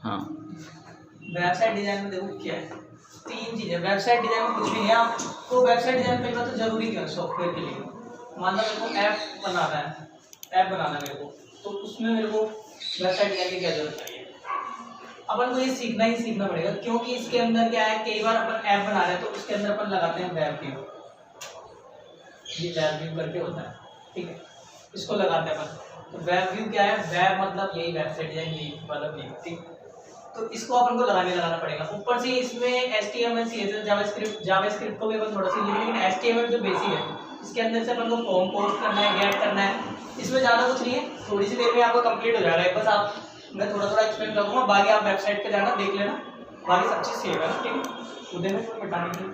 हाँ website design में देखो क्या है, तीन चीजें। वेबसाइट डिजाइन में कुछ भी नहीं है, आपको वेबसाइट डिजाइन पहले तो जरूरी क्या है सॉफ्टवेयर के लिए। मान लो मेरे को ऐप बनाना है, ऐप बनाना है मेरे को, तो उसमें मेरे को वेबसाइट डिजाइन की क्या जरूरत चाहिए। अपन को ये सीखना ही सीखना पड़ेगा, क्योंकि इसके अंदर क्या है, कई बार अपन ऐप बना रहे हैं तो उसके अंदर अपन लगाते हैं वेब व्यू, ये वेब व्यू करके होता है, ठीक है, इसको लगाते हैं अपन। तो वेब व्यू क्या है, वेब मतलब यही वेबसाइट डिजाइन, यही मतलब यही, ठीक। तो इसको अपन को लगाना पड़ेगा। ऊपर से इसमें HTML CSS जावास्क्रिप्ट को भी अपन थोड़ा सा, लेकिन HTML जो बेसिक है, इसके अंदर से अपन को फॉर्म पोस्ट करना है, गेट करना है, इसमें ज़्यादा कुछ नहीं है, थोड़ी सी देर में आपको कंप्लीट हो जाएगा। बस आप, मैं थोड़ा थोड़ा एक्सप्लेन करूँगा, बाकी आप वेबसाइट पे जाना देख लेना, बाकी सब चीज़ सेव है, ठीक है। उधर में मिटाने के लिए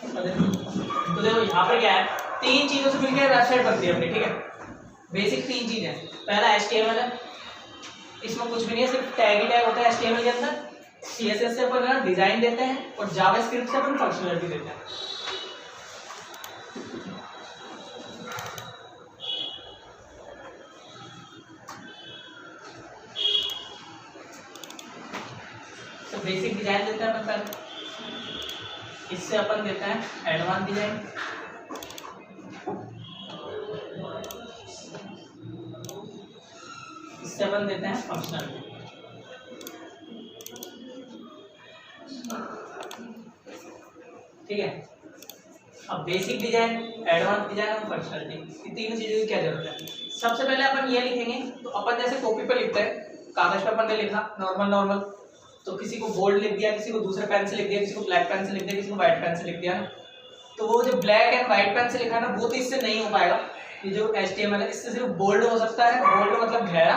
तो देखो यहाँ पर क्या है, तीन चीज़ों से मिलकर वेबसाइट बनती है अपनी, ठीक है। बेसिक तीन चीज़ें, पहला HTML है, इसमें कुछ भी नहीं है, सिर्फ टैग ही टैग होता है HTML के अंदर। CSS से अपन डिजाइन देते हैं और जावास्क्रिप्ट से अपन फंक्शनलिटी देते हैं। तो बेसिक डिजाइन देते हैं अपन पहले, इससे अपन देते हैं एडवांस डिजाइन, इससे अपन देते हैं फंक्शनलिटी, ठीक है। अब बेसिक डिजाइन, एडवांस डिजाइन और फंक्शनलिटी, ये तीनों चीज़ों की क्या जरूरत है। सबसे पहले अपन ये लिखेंगे, तो अपन जैसे कॉपी पे लिखते हैं, कागज पे अपन ने लिखा नॉर्मल, तो किसी को बोल्ड लिख दिया, किसी को दूसरे पेन से लिख दिया, किसी को ब्लैक पेन से लिख दिया, किसी को व्हाइट पेन से लिख दिया ना, तो वो जो ब्लैक एंड व्हाइट पेन से लिखा है ना, वो तो इससे नहीं हो पाएगा। ये जो HTML है, इससे सिर्फ बोल्ड हो सकता है, बोल्ड मतलब गहरा,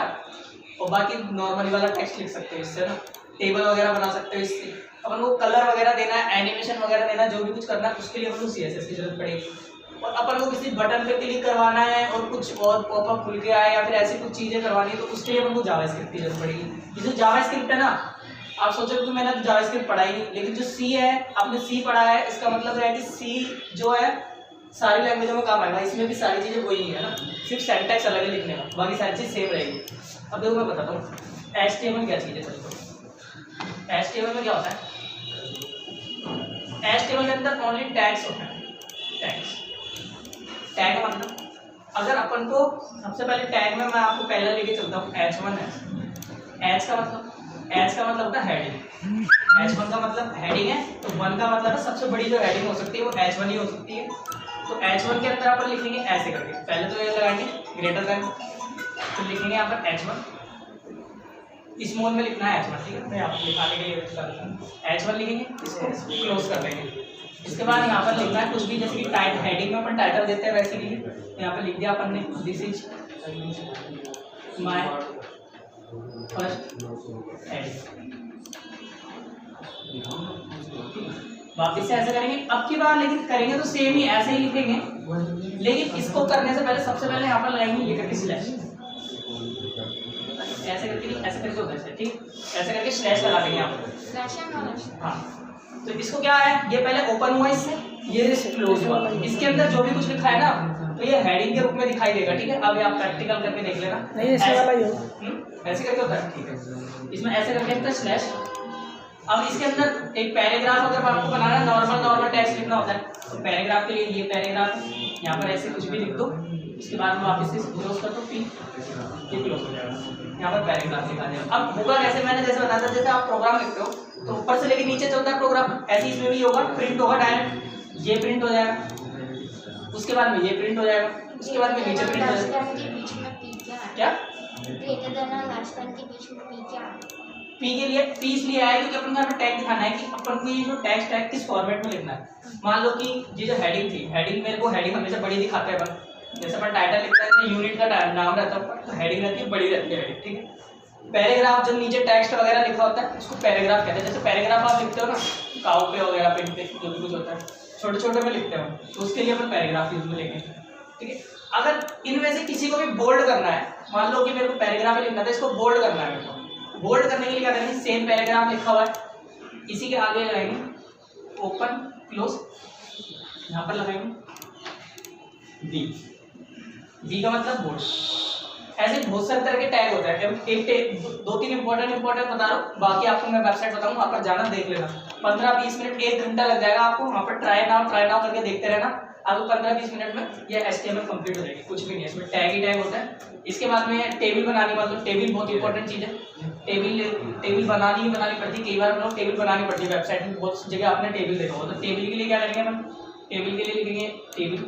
और बाकी नॉर्मली वाला टेक्स्ट लिख सकते हो इससे ना, टेबल वगैरह बना सकते हो इससे। अपन को कलर वगैरह देना है, एनिमेशन वगैरह देना, जो भी कुछ करना है उसके लिए अपन को CSS की जरूरत पड़ेगी। और अपन को किसी बटन पे क्लिक करवाना है और कुछ और पॉपअप खुल के आए या फिर ऐसी कुछ चीज़ें करवानी है, तो उसके लिए अपन को जावास्क्रिप्ट की जरूरत पड़ेगी। ये जो जावास्क्रिप्ट है ना, आप सोचो कि मैंने जावास्क्रिप्ट पढ़ा ही नहीं, लेकिन जो C है, आपने C पढ़ा है, इसका मतलब है कि C जो है सारी लैंग्वेजों में काम आएगा, इसमें भी सारी चीज़ें वही है ना, सिर्फ सिंटैक्स अलग है लिखने का, बाकी सारी चीज़ सेम रहेगी। अब देखो मैं बताता हूँ HTML क्या चीज़ है। चलो HTML में क्या होता है, HTML के अंदर ओनली टैग्स होते हैं। टैग का मतलब, अगर अपन को सबसे पहले टैग में मैं आपको पहले लेके चलता हूँ H1 है। H का मतलब होता है हेडिंग। H1 का मतलब हेडिंग है, तो 1 का मतलब है सबसे बड़ी जो हेडिंग हो सकती है वो H1 ही हो सकती है। तो H1 के अंदर अपन लिखेंगे ऐसे करके, पहले तो ये लगाएंगे ग्रेटर देन, तो लिखेंगे यहाँ पर H1, स्मॉल में लिखना है H1, ठीक है, मैं आपको लिखाने के लिए H1 लिखेंगे, इसको क्लोज कर देंगे। इसके बाद यहाँ पर लिखना है कुछ भी, जैसे कि टाइटल, हेडिंग में अपन टाइटल देते हैं वैसे ही यहाँ पर लिख दिया अपन ने, this is my first heading. वापिस से ऐसे करेंगे, अब की बार लेकिन करेंगे तो सेम ही ऐसे ही लिखेंगे, लेकिन इसको करने से पहले सबसे पहले यहाँ पर लगाएंगे ये करके स्लैश, ऐसे करके होता है, ठीक, ऐसे करके स्लैश लगा देंगे यहाँ पर। हाँ, तो इसको क्या है, ये पहले ओपन हुआ इससे, ये क्लोज हुआ, इसके अंदर जो भी कुछ लिखा है ना, तो ये हेडिंग के रूप में दिखाई देगा, ठीक है। अब आप प्रैक्टिकल करके देख लेना, नहीं ऐसे वाला ही होगा, ऐसे करके होता है, ठीक है। इसमें ऐसे करके स्लैश। अब इसके अंदर एक पैराग्राफ अगर आपको बनाना है, नॉर्मल टेक्स्ट लिखना होता है, तो पैराग्राफ के लिए ये पैराग्राफ यहाँ पर ऐसे कुछ भी लिख दो, इसके बाद में वापस से क्लोज कर दो, ये क्लोज हो जाएगा, यहाँ पर पैराग्राफ लिखा जाएगा। अब होगा कैसे, मैंने जैसे बताया था, जैसे आप प्रोग्राम लिखते हो तो ऊपर से लेके नीचे चलता है प्रोग्राम, ऐसे इसमें भी होगा, प्रिंट होगा डायरेक्ट, ये प्रिंट हो जाएगा, उसके बाद में ये प्रिंट हो जाएगा, उसके बाद में नीचे प्रिंट हो जाएगा। क्या पी के लिए, पी इसलिए आया क्योंकि अपन को यहाँ पे टैग दिखाना है कि अपन को ये जो टेक्स्ट है किस फॉर्मेट में लिखना है। मान लो कि ये जो हेडिंग थी, हेडिंग मेरे को हेडिंग हमेशा बड़ी दिखाते हैं अपन, जैसे अपन टाइटल लिखते हैं तो यूनिट का नाम रहता है, तो हेडिंग रहती है बड़ी रहती है हेडिंग, ठीक है। पैराग्राफ जो नीचे टेक्स्ट वगैरह लिखा होता है उसको पैराग्राफ कहते हैं। जैसे पैराग्राफ आप लिखते हो ना काउ पे वगैरह पे, जो भी कुछ होता है छोटे छोटे में लिखते हो, तो उसके लिए अपन पैराग्राफ यूज में लेंगे, ठीक है। अगर इनमें से किसी को भी बोल्ड करना है, मान लो कि मेरे को पैराग्राफ लिखना था, इसको बोल्ड करना है मेरे को, बोल्ड करने के लिए क्या करेंगे, सेम पैराग्राफ लिखा हुआ है, इसी के आगे लगाएंगे ओपन क्लोज, यहाँ पर लगाएंगे बी, बी का मतलब बोल्ड, ऐसे बहुत सारे तरह के टैग होते हैं। एक 2-3 इंपॉर्टेंट बता रहा हूँ, बाकी आपको मैं वेबसाइट बताऊंगा, वहाँ पर जाना देख लेना। 15-20 मिनट 1 घंटा लग जाएगा आपको वहाँ पर ट्राई नाउ करके देखते रहना। आपको 15-20 मिनट में ये HTML कंप्लीट हो जाएगी, कुछ भी नहीं है इसमें, टैग ही टैग होता है। इसके बाद में टेबल बनानी, मतलब टेबल बहुत इंपॉर्टेंट चीज़ है। टेबल बनानी पड़ती है, कई बार हम लोग टेबल बनानी पड़ती है वेबसाइट में, बहुत जगह आपने टेबल देखा होगा। तो टेबल के लिए क्या करेंगे हम, टेबल के लिए लिखेंगे टेबल,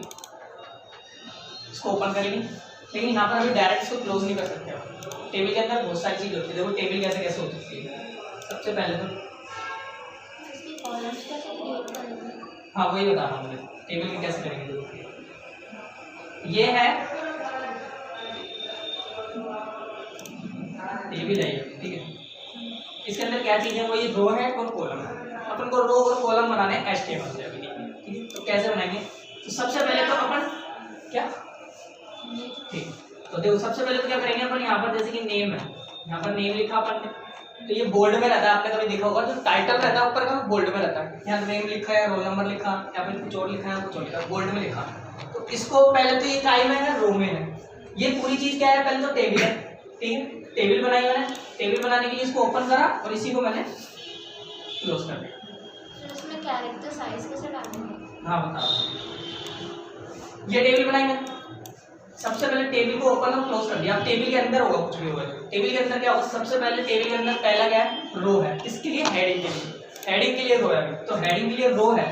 इसको ओपन करेंगे, लेकिन यहाँ पर अभी डायरेक्ट इसको क्लोज नहीं कर सकते आप। टेबल के अंदर बहुत सारी चीज़ होती है, देखो टेबल कैसे हो सकती है। सबसे पहले तो हाँ वही बता रहा हूँ मैं, टेबल की कैसे करेंगे। ये है टेबल है, ठीक है। इसके अंदर क्या चीज़ है, वो ये रो है और कॉलम है। अपन को रो और कॉलम बनाने हैं HTML से अभी, ठीक है। तो कैसे बनाएंगे, तो सबसे पहले तो अपन क्या, ठीक, तो देखो सबसे पहले तो क्या करेंगे अपन, यहाँ पर जैसे कि नेम है, यहाँ पर नेम लिखा अपन ने, तो ये बोल्ड में रहता है, आपने कभी देखा होगा, जो टाइटल रहता है ऊपर का बोल्ड में रहता है। यहाँ नेम लिखा है, रोल नंबर लिखा, या फिर कुछ और लिखा है, कुछ और लिखा है, बोल्ड में लिखा। तो इसको पहले तो ये काय में है, रो में है, ये पूरी चीज़ क्या है, पहले तो टेबल है, ठीक है। टेबल बनाई मैंने, टेबल बनाने के लिए इसको ओपन करा और इसी को मैंने क्लोज कर दिया। इसमें कैरेक्टर साइज कैसे डालेंगे? हाँ बताओ, ये टेबल बनाई मैंने, सबसे पहले टेबल को ओपन और क्लोज कर दिया। अब टेबल के अंदर होगा कुछ भी होगा, टेबल के अंदर क्या होगा, सबसे पहले टेबल के अंदर पहला क्या है, रो है, इसके लिए हेडिंग के लिए, हेडिंग के लिए रो है, तो हेडिंग के लिए रो है,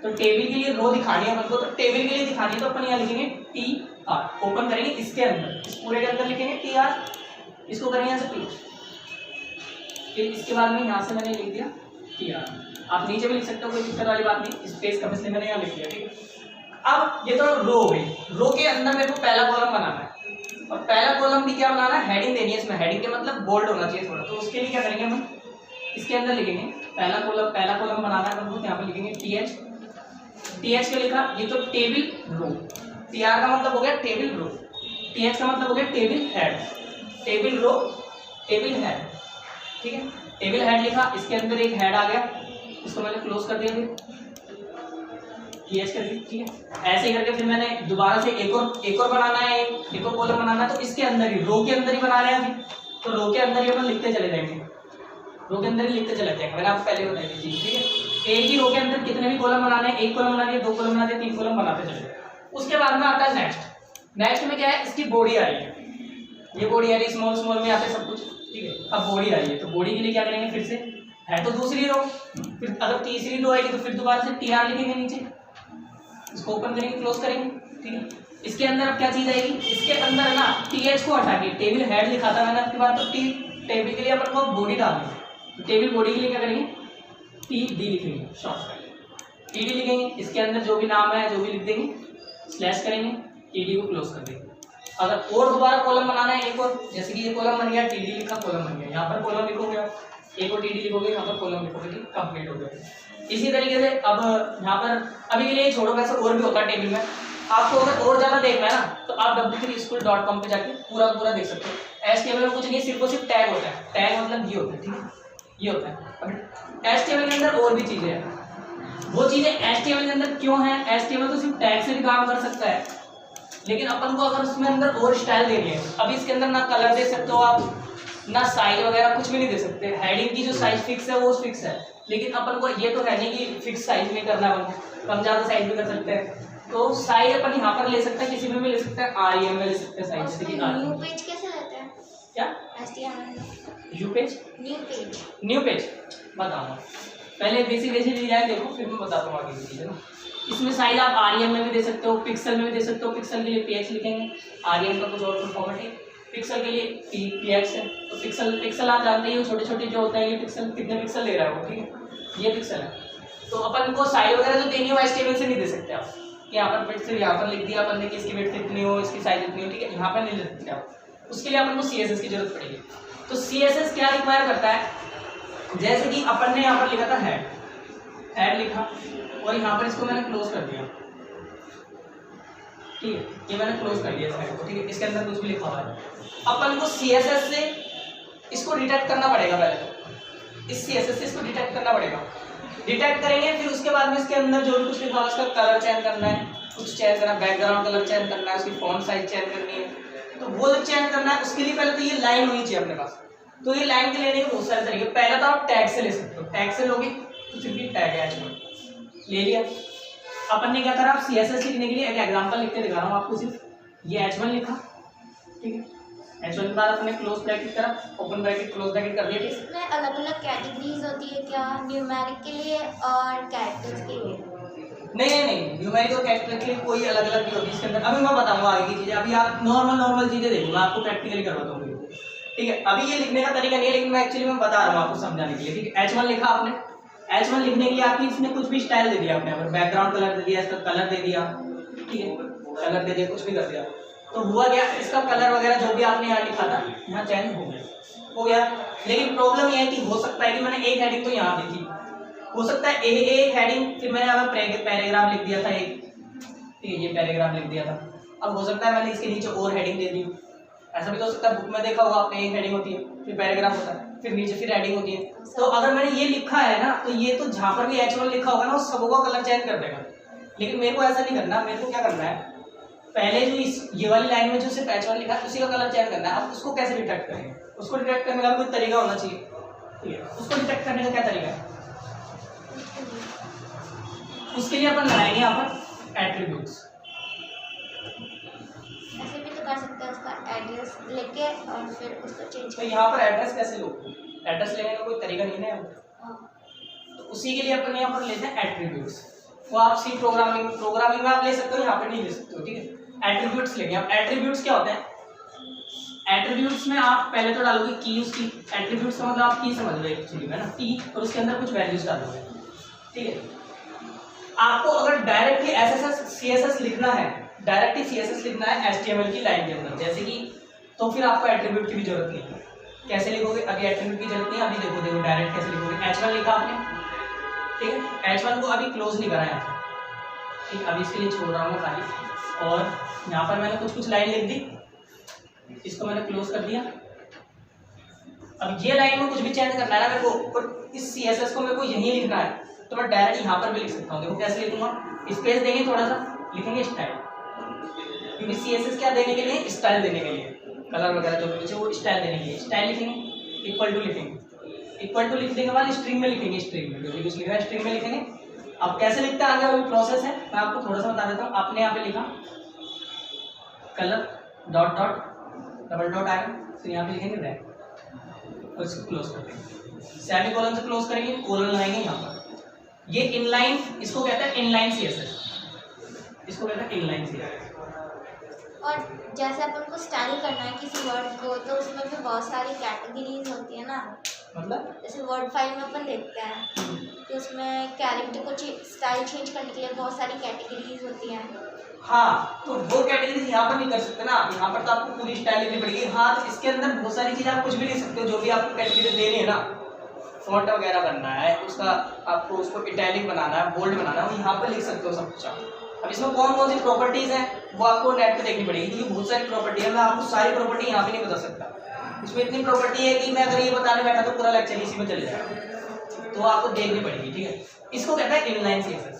तो टेबल के लिए रो दिखानी है अपन को, तो टेबल के लिए दिखानी है तो अपन यहाँ लिखेंगे TR, ओपन करेंगे इसके अंदर, इस पूरे के अंदर लिखेंगे TR, इसको करेंगे यहाँ से क्लोज, फिर इसके बाद में यहाँ से मैंने लिख दिया TR। आप नीचे भी लिख सकते हो, कोई दिक्कत वाली बात नहीं, स्पेस का इसलिए मैंने यहाँ लिख दिया, ठीक है। अब ये तो रो हो गई, रो के अंदर मेरे को पहला कॉलम बनाना है, और पहला कॉलम भी क्या बनाना है, हेडिंग देनी है इसमें, हेडिंग के मतलब बोल्ड होना चाहिए थोड़ा, तो उसके लिए क्या करेंगे हम, इसके अंदर लिखेंगे पहला कॉलम बनाना है हमको, यहाँ पे लिखेंगे TH के लिखा, ये तो टेबल रो, TR का मतलब हो गया टेबल रो, TH का मतलब हो गया table head, table row table head, ठीक है। टेबल हेड लिखा, इसके अंदर एक हेड आ गया, इसको मैंने क्लोज कर दिया, फिर TH कर दी, ठीक है। ऐसे ही करके फिर मैंने दोबारा से एक और बनाना है, एक और कॉलम बनाना है, तो इसके अंदर ही रो के अंदर ही बना रहे हैं अभी, तो रो के अंदर ही अपन लिखते चले जाएंगे, रो के अंदर ही लिखते चले जाएंगे, मैंने आपको पहले बताई थी चीज, ठीक है। एक ही रो के अंदर कितने भी कॉलम बनाने हैं, एक कॉलम बना दिया, 2 कॉलम बना दिया, 3 कॉलम बनाते चले। उसके बाद में आता है नेक्स्ट में क्या है, इसकी बॉडी आ रही है, ये बॉडी आ रही है, स्मॉल में आते सब कुछ, ठीक है। अब बॉडी आ रही है, तो बॉडी के लिए क्या करेंगे, फिर से है तो दूसरी रो, फिर अगर तीसरी रो आएगी तो फिर दोबारा से TR लिखेंगे नीचे, इसको ओपन करेंगे, क्लोज करेंगे, ठीक है। इसके अंदर अब क्या चीज आएगी, इसके अंदर ना TH को हटा के टेबल हेड लिखा था मैंने आपके बाद, तो टेबल के लिए अपन को बॉडी डालनी है, तो टेबल बॉडी के लिए क्या करेंगे, TD लिखेंगे, शॉर्ट TD लिखेंगे, इसके अंदर जो भी नाम है जो भी लिख देंगे, स्लैश करेंगे, TD को क्लोज कर देंगे। अगर और दोबारा कॉलम बनाना है एक और, जैसे कि ये कॉलम बन गया, TD लिखा, कॉलम बन गया, यहाँ पर कॉलम लिखोगे आप, एक और TD लिखोगे, यहाँ पर कॉलम लिखोगे, ठीक, कंप्लीट हो गया। इसी तरीके से अब यहाँ पर अभी के लिए छोड़ो, वैसे और भी होता है टेबल में, आपको अगर और ज़्यादा देखना है ना तो आप w3school.com पे जाके पूरा देख सकते हो। HTML में कुछ नहीं, सिर्फ और सिर्फ टैग होता है, टैग मतलब ये होता है, ठीक है, ये होता है। अब HTML के अंदर और भी चीज़ें हैं, वो चीज़ें HTML के अंदर क्यों हैं, HTML तो सिर्फ टैग से भी काम कर सकता है, लेकिन अपन को अगर उसमें अंदर और स्टाइल देनी है, अभी इसके अंदर ना कलर दे सकते हो आप, ना साइज वगैरह कुछ भी नहीं दे सकते। हेडिंग की जो साइज फिक्स है वो फिक्स है, लेकिन अपन को ये तो है नहीं कि फिक्स साइज में करना है, अपन को कम ज़्यादा साइज भी कर सकते हैं। तो साइज अपन यहाँ पर ले सकते हैं, किसी में भी ले सकते हैं, REM में ले सकते हैं साइज, जैसे कि न्यू पेज कैसे रहता है, क्या HTML न्यू पेज बताऊँगा, पहले बेसिक डिजाइन देखो, फिर मैं बताता हूँ आगे की चीज़ें ना। इसमें साइज आप REM में भी दे सकते हो, पिक्सल में भी दे सकते हो, पिक्सल के लिए PX लिखेंगे, REM का कुछ और फॉर्मेट है, पिक्सल के लिए PX है, तो पिक्सल आप जानते ही हो, छोटे छोटे जो होते हैं, ये पिक्सल कितने पिक्सल ले रहा है वो, ठीक है, ये पिक्सल है। तो अपन को साइज वगैरह जो देनी हो HTML से नहीं दे सकते आप, यहाँ पर पिक्सल यहाँ पर लिख दिया अपन ने कि इसकी विड्थ इतनी हो, इसकी साइज इतनी हो, ठीक है, यहाँ पर नहीं ले सकते आप, उसके लिए अपन को CSS की जरूरत पड़ेगी। तो CSS क्या रिक्वायर करता है, जैसे कि अपन ने यहाँ पर लिखा था हेड लिखा, और यहाँ पर इसको मैंने क्लोज कर दिया, ठीक है, ये मैंने क्लोज कर दिया इस हेड को, ठीक है, इसके अंदर कुछ भी लिखा हुआ है। अपन को CSS से इसको डिटेक्ट करना पड़ेगा, पहले इस CSS से इसको डिटेक्ट करना पड़ेगा, डिटेक्ट करेंगे, फिर उसके बाद में इसके अंदर जो भी कुछ लिखा हुआ उसका कलर चेंज करना है, कुछ चेंज करना, बैकग्राउंड कलर चेंज करना है, उसकी फॉन्ट साइज चेंज करनी है, तो वो जो चेंज करना है उसके लिए पहले तो ये लाइन होनी चाहिए अपने पास। तो ये लाइन के लेने के बहुत सारे तरीके। पहला तो आप टैग से ले सकते हो, टैग से लोगे तो सिर्फ ये टैग है H1 ले लिया। अपन ने क्या करा, आप CSS लिखने के लिए एक एग्जांपल लिख के दिखा रहा हूँ आपको। सिर्फ ये H1 लिखा, ठीक है, H1 के बाद अपने क्लोज ब्रैकेट करा, ओपन ब्रैकेट क्लोज ब्रैकेट कर दिया। इसमें अलग अलग कैटेगरीज होती है क्या, न्यूमेरिक के लिए और कैरेक्टर्स के लिए? नहीं, न्यूमेरिक और कैरेक्टर के लिए कोई अलग अलग नहीं होती इसके अंदर। अभी मैं बताऊंगा आगे की चीजें, अभी आप नॉर्मल चीजें देखो, मैं आपको प्रैक्टिकली करवाता हूँ, ठीक है। अभी ये लिखने का तरीका नहीं है, लेकिन मैं एक्चुअली मैं बता रहा हूँ आपको समझाने के लिए, ठीक है। H1 लिखा आपने, H1 लिखने के लिए आपकी इसने कुछ भी स्टाइल दे दिया आपने, बैकग्राउंड कलर दे दिया, इसका कलर दे दिया, ठीक है, कलर दे दिया, कुछ भी कर दिया। तो हुआ क्या, इसका कलर वगैरह जो भी आपने यहाँ लिखा था यहाँ चेंज हो गया। लेकिन प्रॉब्लम ये है कि हो सकता है कि मैंने एक हेडिंग तो यहाँ दी थी, हो सकता है एक हेडिंग फिर मैंने यहाँ पैराग्राफ लिख दिया था एक, ठीक है, ये पैराग्राफ लिख दिया था। अब हो सकता है मैंने इसके नीचे और हेडिंग दे दी, ऐसा भी तो हो सकता है। बुक में देखा होगा आपने, एक हेडिंग होती है, फिर पैराग्राफ होता है, फिर नीचे फिर हेडिंग होती है। तो अगर मैंने ये लिखा है ना, तो ये तो जहाँ पर भी H1 लिखा होगा ना, वो सबको कलर चेंज कर देगा। लेकिन मेरे को ऐसा नहीं करना, मेरे को क्या करना है, पहले जो इस ये वाली लाइन में जो सिर्फ H1 लिखा है उसी का कलर चेंज करना है। अब उसको कैसे डिटेक्ट करेंगे, उसको डिटेक्ट करने का कोई तरीका होना चाहिए, ठीक है। उसको डिटेक्ट करने का क्या तरीका है, उसके लिए अपन लगाएंगे यहाँ पर एट्रीब्यूट्स। ऐसे भी तो कर सकते हैं, उसका एड्रेस लेके और फिर उसको चेंज तो यहाँ पर एड्रेस कैसे लोगे, एड्रेस लेने का कोई तरीका नहीं है, तो उसी के लिए अपन यहाँ पर लेते हैं एट्रीब्यूट्स। वो आप सी प्रोग्रामिंग में आप ले सकते हो, यहाँ पे नहीं ले सकते हो, ठीक है। एट्रीब्यूट्स लेंगे आप। एट्रीब्यूट्स क्या होते हैं, एट्रीब्यूट्स में आप पहले तो डालोगे की, उसकी एट्रीब्यूट्स का मतलब आप की समझ लो एक्चुअली में ना, की, और उसके अंदर कुछ वैल्यूज डालोगे, ठीक है। आपको अगर डायरेक्टली CSS लिखना है, डायरेक्टली CSS लिखना है HTML की लाइन के अंदर जैसे कि, तो फिर आपको एट्रीब्यूट की भी जरूरत नहीं है। कैसे लिखोगे, अभी एट्रीब्यूट की जरूरत नहीं है, अभी देखो डायरेक्ट कैसे लिखोगे। H1 लिखा आपने, ठीक है, H1 को अभी क्लोज नहीं करा है, ठीक, अभी इसके लिए छोड़ रहा हूँ खाली। और यहाँ पर मैंने कुछ लाइन लिख दी, इसको मैंने क्लोज कर दिया। अब ये लाइन में कुछ भी चेंज करना है ना मेरे को, और इस CSS को मेरे को यहीं लिखना है, तो मैं डायरेक्ट यहाँ पर भी लिख सकता हूँ। देखो कैसे लिखूंगा, स्पेस देंगे थोड़ा सा, लिखेंगे स्टाइल, क्योंकि CSS क्या देने के लिए, स्टाइल देने के लिए, कलर वगैरह जो भी वो स्टाइल देने के लिए स्टाइल लिखेंगे, इक्वल टू लिखेंगे, इक्वल टू लिखने के बाद स्ट्रिंग में लिखेंगे, स्ट्रिंग में जो भी कुछ लिखा है स्ट्रिंग में लिखेंगे। अब कैसे लिखते हैं आगे अभी प्रोसेस है, मैं आपको थोड़ा सा बता देता हूँ। आपने यहाँ पे लिखा colour dot dot double dot आएगा, तो यहाँ पे लिखेंगे रैक और इसको क्लोज कर देंगे, सेमी कोलन से क्लोज करेंगे, कोलन लगाएंगे यहाँ पर। ये इनलाइन, इसको कहते हैं इनलाइन CSS, इसको कहते हैं इनलाइन CSS। और जैसे अपन को स्टाइल करना है किसी वर्ड को, तो उसमें भी बहुत सारी कैटेगरीज होती है ना, मतलब जैसे वर्ड फाइल में अपन देखते हैं कि उसमें कैरेक्टर को स्टाइल चेंज करने के लिए बहुत सारी कैटेगरीज होती हैं। हाँ, तो वो कैटेगरीज यहाँ पर नहीं कर सकते ना, यहाँ पर तो आपको पूरी स्टाइल लिखनी पड़ेगी। हाँ, तो इसके अंदर बहुत सारी चीज़ें आप कुछ भी लिख सकते हो, जो भी आपको कैटेगरी देनी है ना, फॉन्ट वगैरह करना है उसका, आपको उसको इटैलिक बनाना है, बोल्ड बनाना है, वो यहाँ पर लिख सकते हो सब कुछ। अब इसमें कौन कौन सी प्रॉपर्टीज़ हैं वो आपको नेट पे देखनी पड़ेगी, क्योंकि बहुत सारी प्रॉपर्टी है, मैं आपको सारी प्रॉपर्टी यहाँ पे नहीं बता सकता। इसमें इतनी प्रॉपर्टी है कि मैं अगर ये बताने बैठा तो पूरा लेक्चर इसी में चले जाएगा, तो आपको देखनी पड़ेगी, ठीक है। इसको कहता है इनलाइन CSS,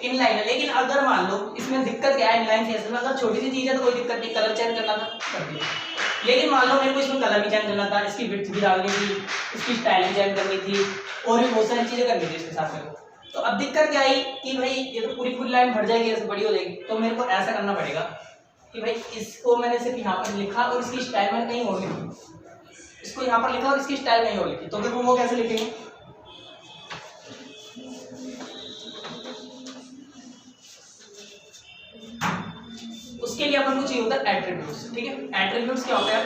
इनलाइन है। लेकिन अगर मान लो इसमें दिक्कत क्या है, इनलाइन CSS में अगर छोटी सी चीज़ है तो कोई दिक्कत नहीं, कलर चेंज करना था कर दिया। लेकिन मान लो मेरे को इसमें कलर भी चेंज करना था, इसकी विड्थ भी डालनी थी, इसकी स्टाइलिंग चेंज करनी थी, और भी बहुत सारी चीज़ें करनी थी इसके साथ में। तो अब दिक्कत क्या आई कि भाई ये तो पूरी लाइन भर जाएगी, ऐसे बड़ी हो जाएगी, तो मेरे को ऐसा करना पड़ेगा कि भाई इसको मैंने सिर्फ यहाँ पर लिखा और इसकी स्टाइल मैंने कहीं और लिखी, इसको यहाँ पर लिखा और इसकी स्टाइल कहीं और लिखी, तो फिर वो कैसे लिखेंगे। उसके लिए अपन को चाहिए होता है एट्रीब्यूट्स, ठीक है। एट्रीब्यूट्स क्या होता है,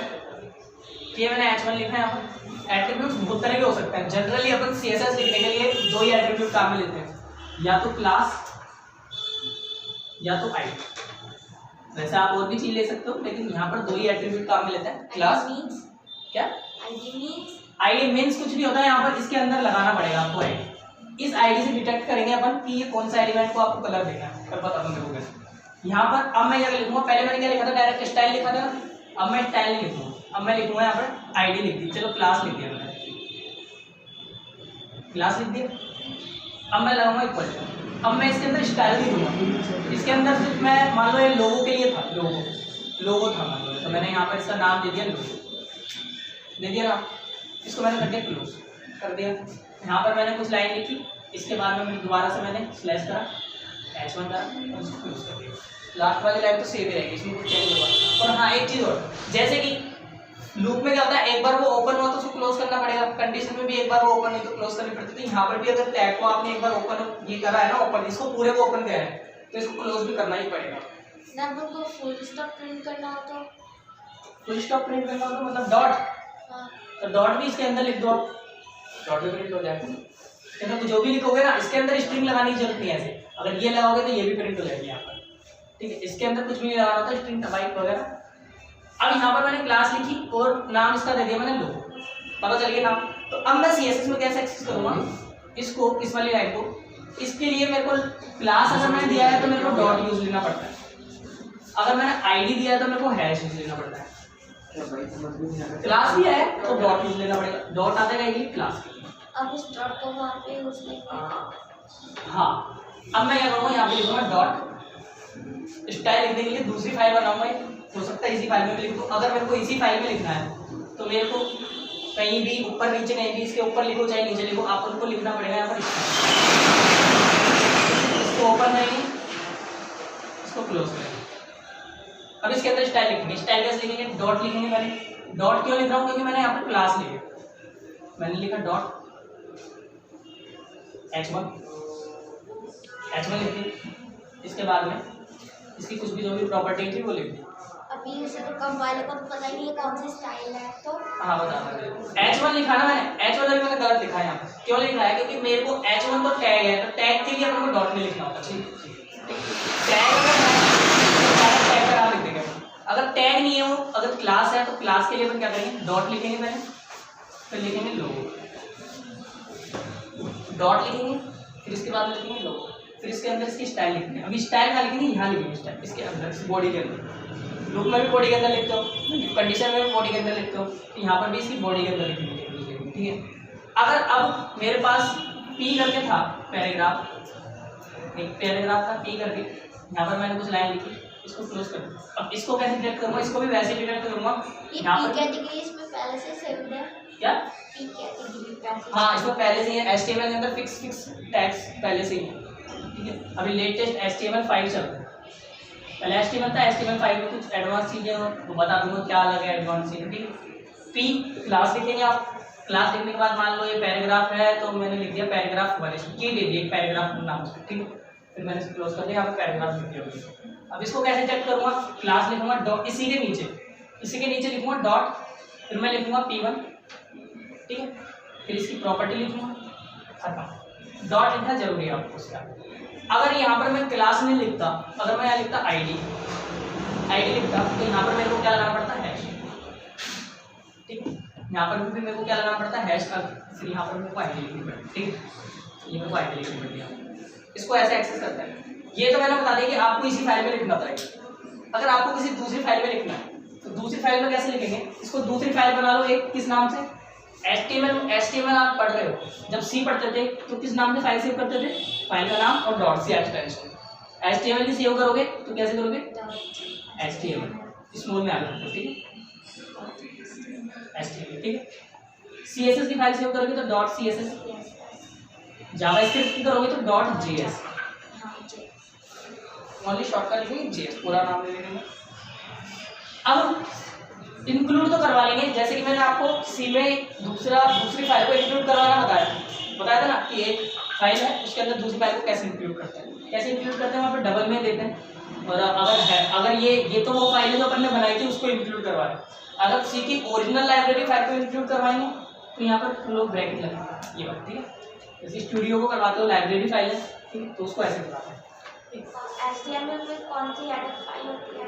ये मैंने H1 लिखा है यहाँ पर। एट्रीब्यूट्स बहुत तरह के हो सकते हैं, जनरली अपन CSS लिखने के लिए दो ही एट्रीब्यूट काम में लेते हैं, या तो क्लास या तो ID। वैसे आप और भी चीज ले सकते हो, लेकिन यहाँ पर दो ही एट्रीब्यूट काम में लेते हैं, क्लास क्या ID मीन्स कुछ भी होता है, यहाँ पर इसके अंदर लगाना पड़ेगा आपको ID। इस ID से डिटेक्ट करेंगे अपन कि ये कौन सा एलिमेंट को आपको कलर देना है, तब पता मेरे को कैसे। यहाँ पर अब मैं क्या लिखूंगा, पहले मैंने क्या लिखा था, डायरेक्ट स्टाइल लिखा था, अब मैं स्टाइल नहीं लिखूंगा, अब मैं लिखूंगा यहाँ पर ID लिख दी, चलो क्लास लिख दिया मैंने, क्लास लिख दिया। अब मैं लगाऊंगा इक्वल टू, अब मैं इसके अंदर स्टाइल भी दूंगा, इसके अंदर सिर्फ मैं मान लो ये लोगों के लिए था, लोगो लोगो था मान लो, तो मैंने यहाँ पर इसका नाम दे दिया लोगो, दे दिया ना, इसको मैंने कर दिया क्लोज कर दिया। यहाँ पर मैंने कुछ लाइन लिखी, इसके बाद में दोबारा से मैंने स्लैश करा, H1 करा और इसको क्लोज कर दिया। लास्ट वाली लाइन तो सेव ही रहेगी, इसमें कुछ चेंज होगा। और हाँ एक चीज़ और, जैसे कि लूप में क्या होता है, एक बार वो ओपन हुआ तो उसको क्लोज करना पड़ेगा, कंडीशन में भी एक बार वो ओपन नहीं तो क्लोज करनी पड़ती है। यहाँ पर भी अगर टैग को आपने एक बार ओपन ये करा है ना, ओपन, इसको पूरे को ओपन किया है तो इसको क्लोज भी करना ही पड़ेगा। जब उनको फुल स्टॉप प्रिंट करना हो तो फुल स्टॉप प्रिंट करना हो तो मतलब डॉट, हाँ, तो डॉट भी इसके अंदर लिख दो, डॉट भी प्रिंट हो जाएगा। तो जो भी लिखोगे ना इसके अंदर स्ट्रिंग लगाने की जरूरत नहीं है, ऐसे अगर ये लगाओगे तो ये भी प्रिंट हो जाएगी यहाँ पर, ठीक है। इसके अंदर कुछ भी नहीं लगाना होता, स्ट्रिंग टाइप वगैरह। अब यहाँ पर मैंने क्लास लिखी और नाम इसका दे दिया मैंने लोगो, पता चल गया नाम। तो अब मैं CSS में कैसे एक्सेस करूँगा इसको, इस वाली लाइन को, इसके लिए मेरे को क्लास अगर मैंने दिया है तो मेरे को डॉट यूज लेना पड़ता है, अगर मैंने ID दिया है तो मेरे को हैश यूज लेना पड़ता है। क्लास दिया है तो डॉट यूज लेना पड़ेगा, डॉट आ जाएगा क्लास के लिए। अब इस डॉट को वहाँ पे यूज लेंगे। हाँ अब मैं क्या करूँगा, यहाँ पे लिखूंगा डॉट स्टाइल लिखने के लिए दूसरी फाइल बनाऊंगा, हो सकता है इसी फाइल में भी लिख दूँ। अगर मेरे को इसी फाइल में लिखना है तो मेरे को कहीं भी ऊपर नीचे कहीं भी इसके ऊपर लिखो चाहे नीचे लिखो, आप उनको लिखना पड़ेगा यहाँ पर। इसको ओपन करेंगे, इसको क्लोज करेंगे। अब इसके अंदर स्टाइल लिखेंगे, स्टाइल कैसे लिखेंगे, डॉट लिखेंगे। मैंने डॉट क्यों लिख रहा हूँ, क्योंकि मैंने यहाँ पर क्लास लिखी, मैंने लिखा डॉट H1 लिख दी। इसके बाद में इसकी कुछ भी जो भी प्रॉपर्टी थी वो लिख दी। अभी इसे तो कंपाइलर को तो पता ही नहीं है कौन सी स्टाइल है, तो हाँ बता H1 लिखा ना मैंने, H1 अभी मैंने गलत लिखा है यहाँ पर। क्यों लिखा है, क्योंकि मेरे को H1 तो टैग है, तो टैग के लिए अपन को डॉट में लिखना होता है। टैग का नाम लिख देंगे। अगर टैग नहीं है वो, अगर क्लास है तो क्लास के लिए अपन क्या करेंगे, डॉट लिखेंगे पहले, फिर लिखेंगे लोगो, डॉट लिखेंगे, फिर इसके बाद लिखेंगे लोगो, फिर इसके अंदर इसकी स्टाइल लिखेंगे। अभी स्टाइल कहाँ लिखेंगे, यहाँ लिखेंगे स्टाइल, इसके अंदर इस बॉडी के अंदर। लूप में भी बॉडी के अंदर लिखते हो, कंडीशन में भी बॉडी के अंदर लिखते हो, तो यहाँ पर भी इसकी बॉडी के अंदर लिखेंगे, ठीक है। अगर अब मेरे पास P करके था पैराग्राफ, एक पैराग्राफ था P करके, यहाँ पर मैंने कुछ लाइन लिखी, इसको क्लोज कर दूँ। अब इसको कैसे डिटेक्ट करूँगा, इसको भी वैसे डिटेक्ट करूँगा। यहाँ पर कैटेगरी इसमें पहले से सेव है क्या, P कैटेगरी पहले, हाँ इसमें पहले से ही है, HTML के अंदर फिक्स टैग्स पहले से ही है, ठीक है। अभी लेटेस्ट HTML5 चल रहा है, पहले HTML था, HTML5 में कुछ एडवांस चीज़ें वो बता दूंगा क्या अलग है एडवांस चीज़ें, ठीक है। P क्लास लिखेंगे आप, क्लास लिखने के बाद मान लो ये पैराग्राफ है तो मैंने लिख दिया पैराग्राफ 1, इसको की दे दी एक पैराग्राफ नाम से, ठीक है। फिर मैंने इसको क्लोज कर दिया, यहाँ पर पैराग्राफ लिख दिया। अब इसको कैसे चेक करूँगा, क्लास लिखूंगा डॉट, इसी के नीचे लिखूंगा डॉट, फिर मैं लिखूंगा P1, ठीक है। फिर इसकी प्रॉपर्टी लिखूंगा, खत्म। डॉट लिखना जरूरी है आपको उसका। अगर यहाँ पर मैं क्लास नहीं लिखता, अगर मैं यहाँ लिखता ID लिखता, तो यहाँ पर मेरे को क्या लगाना पड़ता है, हैश, ठीक है। यहाँ पर भी मेरे को क्या लगाना पड़ता है, हैश का, फिर यहाँ पर मेरे को ID लिखनी पड़ती है, ठीक है। ये मेरे को ID लिखनी पड़ती है। इसको ऐसे एक्सेस करता है। ये तो मैंने बता दिया कि आपको इसी फाइल में लिखना पड़ेगा। अगर आपको किसी दूसरी फाइल में लिखना है तो दूसरी फाइल में कैसे लिखेंगे, इसको दूसरी फाइल बना लो एक, किस नाम से, HTML आप पढ़ रहे हो, जब C पढ़ते थे तो किस नाम से फाइल सेव करते थे, फाइल का नाम और डॉट C एक्सटेंशन। HTML की सेव करोगे तो कैसे करोगे, HTML स्मॉल में आ जाता है, ठीक है, HTML, ठीक है। CSS की फाइल सेव करोगे तो डॉट CSS, जावास्क्रिप्ट की करोगे तो डॉट JS, ओनली शॉर्टकट लिखेंगे JS, पूरा नाम ले लेंगे। अब इंक्लूड तो करवा लेंगे, जैसे कि मैंने आपको C में दूसरी फाइल को इंक्लूड करवाना बताया था ना कि एक फाइल है उसके अंदर दूसरी फाइल को कैसे इंक्लूड करते हैं, वहाँ पर डबल में देते हैं। और अगर ये तो वो फाइल है जो अपन ने बनाई थी उसको इंक्लूड करवा रहे हैं। अगर C की ओरिजिनल लाइब्रेरी फाइल को इंक्लूड करवाएंगे तो यहाँ पर लोग ब्रैकेट लगाएंगे, ये बात, ठीक है। जैसे स्टूडियो को करवाते हो लाइब्रेरी फाइल है, ठीक है, तो उसको ऐसे करवाते हैं। HTML में कौन सी हेडर फाइल होती है,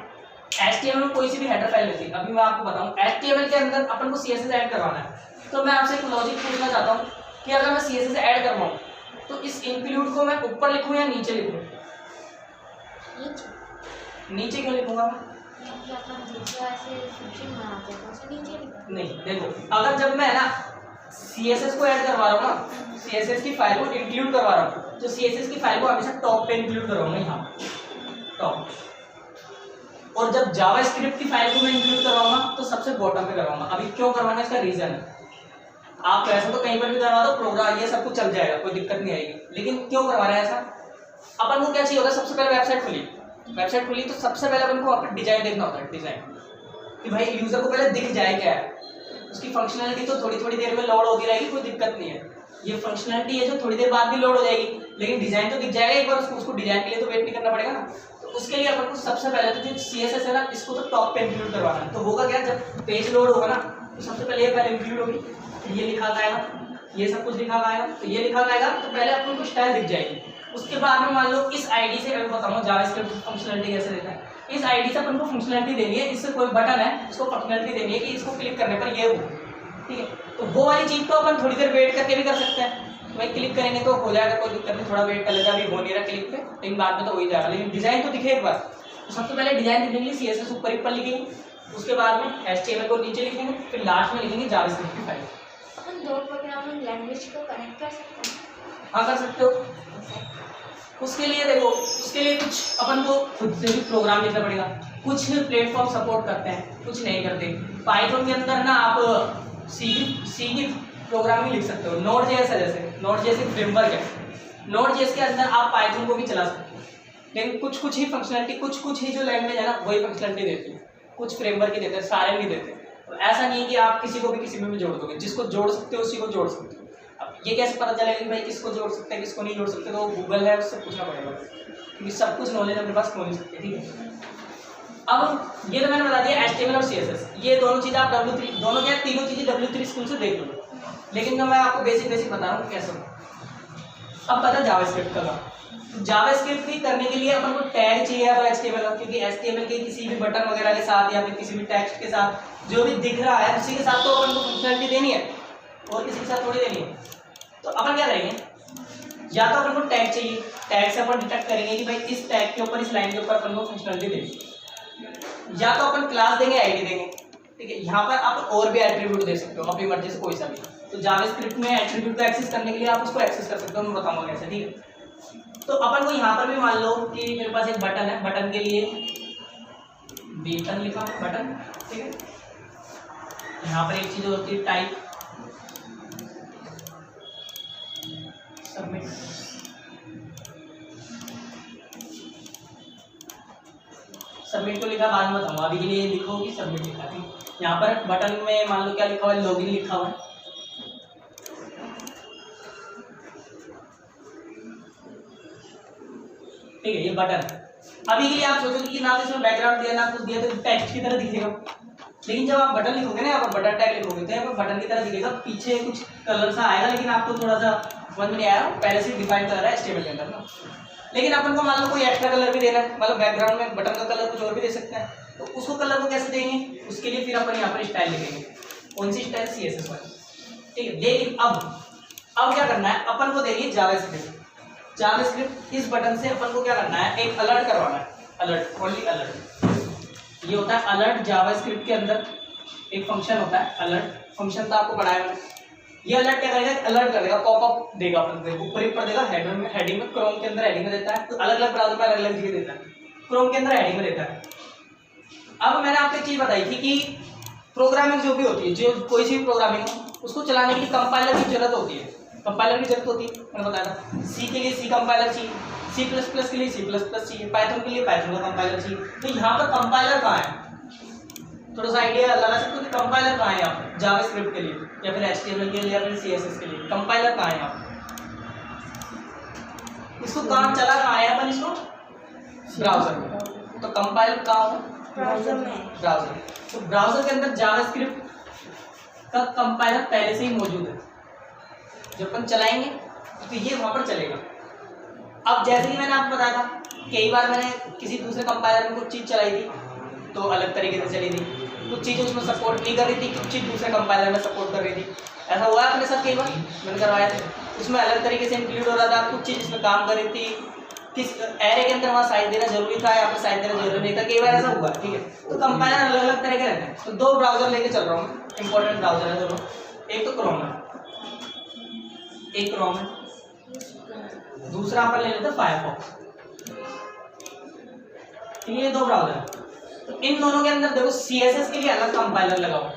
HTML में कोई सी भी हेडर फाइल होती है। अभी मैं आपको बताऊं, HTML के अंदर अपन को CSS ऐड करवाना है, तो मैं आपसे एक लॉजिक पूछना चाहता हूं कि अगर मैं CSS ऐड करवाऊं तो इस इंक्लूड को मैं ऊपर लिखूं या नीचे लिखूं, नीचे क्यों लिखूंगा नहीं, देखो अगर जब मैं ना CSS को ऐड करवा रहा हूँ ना, CSS की फाइल को इंक्लूड करवा रहा हूँ, तो CSS की फाइल को हमेशा टॉप पे इंक्लूड करवाऊंगा, यहाँ टॉप, और जब जावास्क्रिप्ट की फाइल को मैं इंक्लूड करवाऊंगा तो सबसे बॉटम पे करवाऊंगा। अभी क्यों करवाना, इसका रीजन है, आप वैसे तो कहीं पर भी करवा दो प्रोग्राम, ये सब कुछ चल जाएगा, कोई दिक्कत नहीं आएगी, लेकिन क्यों करवा रहे हैं ऐसा? अपन को क्या चाहिए होता है, सबसे पहले वेबसाइट खुली तो सबसे पहले अपन को वहाँ डिजाइन देखना होता है, डिजाइन कि भाई यूजर को पहले दिख जाए क्या है, उसकी फंक्शनलिटी तो थोड़ी थोड़ी देर में लोड होती रहेगी, कोई दिक्कत नहीं है, ये फंक्शनलिटी है जो थोड़ी देर बाद भी लोड हो जाएगी, लेकिन डिजाइन तो दिख जाएगा एक बार, उसको डिजाइन के लिए तो वेट नहीं करना पड़ेगा ना। तो उसके लिए अपन को सबसे पहले तो जो CSS है ना, इसको तो टॉप पे इंक्लूड करवाना है। तो होगा क्या, जब पेज लोड होगा ना तो सबसे पहले ये पहले इंक्लूड होगी, फिर ये लिखा आएगा, ये सब कुछ लिखा आएगा, तो ये लिखा आएगा तो पहले अपन को स्टाइल दिख जाएगी। उसके बाद में मान लो इस आईडी से, मैं बताऊंगा जावास्क्रिप्ट फंक्शनलिटी कैसे देता है, इस आईडी से अपन को फंक्शनलिटी देनी है, इससे कोई बटन है उसको फंक्शनलिटी देनी है कि इसको क्लिक करने पर ये हो, ठीक है। तो वो वाली चीज तो अपन थोड़ी देर वेट करके भी कर सकते हैं, तो भाई क्लिक करेंगे तो हो जाएगा, कोई दिक्कत नहीं, थोड़ा वेट कर लेगा, अभी हो नहीं रहा क्लिक पे, लेकिन बाद में तो हो ही जाएगा, लेकिन डिजाइन तो दिखे एक बार। तो सबसे पहले डिजाइन दिखने के लिए CSS ऊपर लिखेंगे, उसके बाद में HTML को नीचे लिखेंगे, फिर लास्ट में लिखेंगे जावास्क्रिप्ट की फाइल। अपन दो प्रोग्रामिंग लैंग्वेज को कनेक्ट कर सकते हैं? हाँ कर सकते हो। उसके लिए देखो, उसके लिए कुछ अपन को खुद से भी प्रोग्राम लिखना पड़ेगा, कुछ प्लेटफॉर्म सपोर्ट करते हैं, कुछ नहीं करते। पाइथन के अंदर ना आप सी की प्रोग्रामिंग लिख सकते हो, Node.js है, जैसे Node.js एक फ्रेमवर्क है, Node.js के अंदर आप पाइथन को भी चला सकते हो, लेकिन कुछ ही फंक्शनलिटी, कुछ ही जो लैंग्वेज है ना वही फंक्शनलिटी देती है, कुछ फ्रेमवर्क ही देते हैं, सारे नहीं देते। तो ऐसा नहीं है कि आप किसी को भी किसी में भी जोड़ दोगे, जिसको जोड़ सकते हो उसी को जोड़ सकते हो। अब ये कैसे पता चलेगा कि भाई किसको जोड़ सकते हैं किसको नहीं जोड़ सकते, तो गूगल है उससे पूछना पड़ेगा, क्योंकि सब कुछ नॉलेज अपने पास हो नहीं सकती, ठीक है। अब ये तो मैंने बता दिया HTML और CSS, ये दोनों चीज़ें आप W3 दोनों क्या, तीनों चीज़ें W3 स्कूल से देख लो, लेकिन जो मैं आपको बेसिक बता रहा हूँ कैसे। अब पता जावास्क्रिप्ट का काम, जावास्क्रिप्ट भी करने के लिए अपन को टैग चाहिए या तो HTML का, क्योंकि HTML के किसी भी बटन वगैरह के साथ या फिर किसी भी टेक्स्ट के साथ जो भी दिख रहा है उसी के साथ तो अपन को फंक्शनलिटी देनी है, और किसी के साथ थोड़ी देनी है। तो अपन क्या करेंगे, या तो अपन को टैग चाहिए, टैग से अपन डिटेक्ट करेंगे कि भाई इस टैग के ऊपर, इस लाइन के ऊपर अपन को फंक्शनलिटी देंगे, या तो अपन क्लास देंगे, आईडी देंगे, ठीक है। यहाँ पर आप और भी एट्रीब्यूट दे सकते हो अपनी मर्जी से कोई सा भी। तो जावास्क्रिप्ट में एट्रीब्यूट को एक्सेस करने के लिए आप उसको एक्सेस कर सकते हो, मैं बताऊंगा कैसे, ठीक है। तो अपन को यहाँ पर भी मान लो कि मेरे पास एक बटन है, बटन के लिए बटन लिखा है, बटन, ठीक है। यहाँ पर एक चीज होती है टाइप, सबमिट, सबमिट को लिखा बाद में बताऊंगा, अभी के लिए लिखो कि सबमिट लिखा, ठीक। यहाँ पर बटन में मान लो क्या लिखा हुआ है, लॉगिन लिखा हुआ है, ठीक है, ये बटन। अभी के लिए आप सोचोगे कि ना तो इसमें बैकग्राउंड दिया ना कुछ दिया, तो टेक्स्ट की तरह दिखेगा, लेकिन जब आप बटन लिखोगे ना, यहाँ पर बटन टैग लिखोगे तो यहाँ पर बटन की तरह दिखेगा, पीछे कुछ कलर सा आएगा, लेकिन आपको थोड़ा सा समझ में नहीं आया, पहले से डिफाइन कर रहा है HTML के अंदर ना। लेकिन अपन को मान लो कोई एक्स्ट्रा कलर भी देना है, मतलब बैकग्राउंड में बटन का कलर कुछ और भी दे सकते हैं, तो उसको कलर को कैसे देंगे, उसके लिए फिर अपन यहाँ पर स्टाइल लिखेंगे, कौन सी स्टाइल, CSS वाली, ठीक है। लेकिन अब क्या करना है, अपन को देनी है जावास्क्रिप्ट, इस बटन से अपन को क्या करना है, एक अलर्ट करवाना है, अलर्ट, ओनली अलर्ट, ये होता है अलर्ट। जावास्क्रिप्ट के अंदर एक फंक्शन होता है अलर्ट, फंक्शन तो आपको पढ़ाया मैंने। ये अलर्ट क्या करेगा, अलर्ट करेगा, पॉपअप देगा अपन को, ऊपर देगा, हेडिंग में, क्रोम के अंदर हेडिंग में देता है, तो अलग अलग ब्राउज़र में अलग अलग जगह देता है, क्रोम के अंदर हेडिंग में देता है। अब मैंने आपको एक चीज बताई थी कि प्रोग्रामिंग जो भी होती है, जो कोई सी भी प्रोग्रामिंग हो, उसको चलाने के लिए कंपाइलर की जरूरत होती है, कंपाइलर की जरूरत होती है, मैंने बताया था। सी के लिए सी कंपाइलर चाहिए, C++ के लिए C++ चाहिए, पाइथन के लिए पाइथन का कंपाइलर चाहिए। तो यहाँ पर कंपाइलर कहाँ है, थोड़ा सा आइडिया लगा सकते हो कि कंपाइलर कहाँ है यहाँ पर जावास्क्रिप्ट के लिए, या फिर HTML के लिए, या फिर CSS के लिए कंपाइलर कहाँ है यहाँ पर, इसको कहाँ चला कहाँ है अपन, इसको ब्राउजर में। तो कंपाइलर कहाँ हो, ब्राउजर में, ब्राउजर। तो ब्राउजर के अंदर जावास्क्रिप्ट का कंपाइलर पहले से ही मौजूद है, जब अपन चलाएंगे तो ये वहाँ पर चलेगा। अब जैसे कि मैंने आपको बताया था, कई बार मैंने किसी दूसरे कंपाइलर में कुछ चीज़ चलाई थी तो अलग तरीके से चली थी, कुछ चीज़ें उसमें सपोर्ट नहीं कर रही थी, कुछ चीज़ दूसरे कंपाइलर में सपोर्ट कर रही थी। ऐसा हुआ है अपने साथ कई बार, मैंने करवाया था, उसमें अलग तरीके से इंक्लूड हो रहा था, कुछ चीज़ इसमें काम कर रही थी, किस एरे के अंदर वहाँ साइज देना जरूरी था, यहाँ पर साइज देना जरूरी नहीं था, कई बार ऐसा हुआ, ठीक है। तो कंपाइलर अलग अलग तरह के रहते हैं। तो दो ब्राउजर लेके चल रहा हूँ, इंपॉर्टेंट ब्राउजर है दोनों, एक तो क्रोम है, एक क्रोम है, दूसरा अपन ले लेते हैं फायरफॉक्स, ठीक है। ये दो ब्राउजर है। तो इन दोनों के अंदर देखो CSS के लिए अलग कंपाइलर लगा हुआ है,